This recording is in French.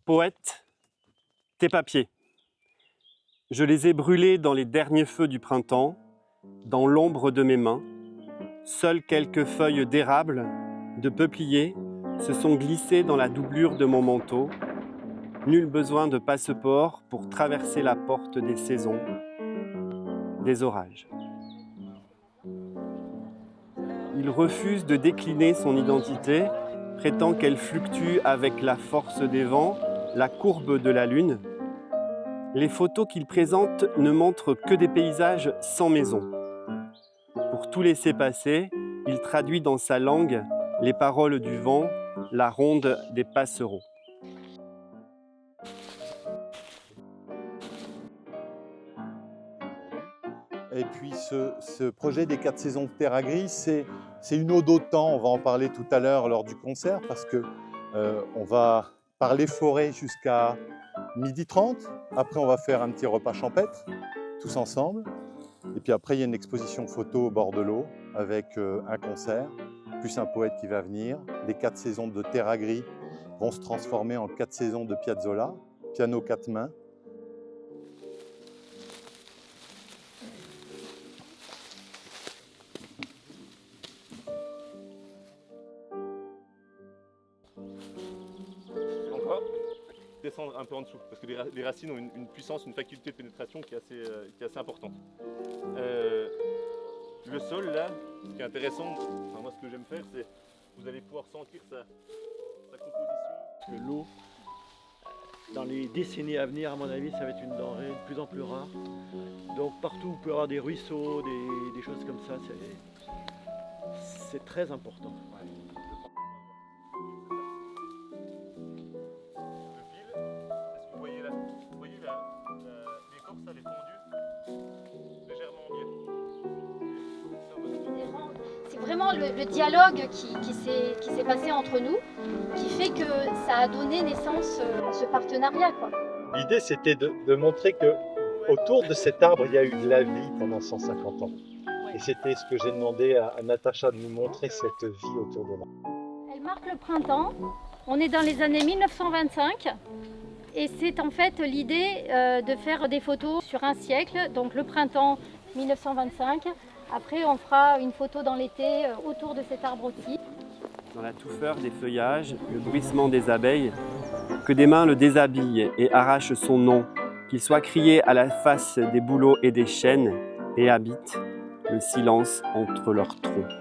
Poète, tes papiers. Je les ai brûlés dans les derniers feux du printemps, dans l'ombre de mes mains. Seules quelques feuilles d'érable, de peuplier, se sont glissées dans la doublure de mon manteau. Nul besoin de passeport pour traverser la porte des saisons, des orages. Il refuse de décliner son identité, prétend qu'elle fluctue avec la force des vents, la courbe de la lune. Les photos qu'il présente ne montrent que des paysages sans maison. Pour tout laisser passer, il traduit dans sa langue les paroles du vent, la ronde des passereaux. Et puis ce projet des 4 saisons de Terra Gris, c'est une ode au temps. On va en parler tout à l'heure lors du concert parce que on va parler forêt jusqu'à 12h30. Après, on va faire un petit repas champêtre, tous ensemble. Et puis après, il y a une exposition photo au bord de l'eau avec un concert, plus un poète qui va venir. Les 4 saisons de Terra Gris vont se transformer en 4 saisons de Piazzolla, piano 4 mains. Encore descendre un peu en dessous, parce que les racines ont une puissance, une faculté de pénétration qui est assez importante. Le sol là, ce qui est intéressant, enfin, moi ce que j'aime faire, c'est vous allez pouvoir sentir sa composition. L'eau, dans les décennies à venir, à mon avis, ça va être une denrée de plus en plus rare. Donc partout où il peut y avoir des ruisseaux, des choses comme ça, c'est très important. Vous voyez là, l'écorce elle est tendue légèrement en biais. C'est vraiment le dialogue qui s'est passé entre nous qui fait que ça a donné naissance à ce partenariat, quoi. L'idée, c'était de montrer que autour de cet arbre, il y a eu de la vie pendant 150 ans. Et c'était ce que j'ai demandé à Natacha de nous montrer, cette vie autour de l'arbre. Elle marque le printemps. On est dans les années 1925. Et c'est en fait l'idée de faire des photos sur un siècle, donc le printemps 1925. Après, on fera une photo dans l'été autour de cet arbre aussi. Dans la touffeur des feuillages, le bruissement des abeilles, que des mains le déshabillent et arrachent son nom, qu'il soit crié à la face des bouleaux et des chênes, et habite le silence entre leurs troncs.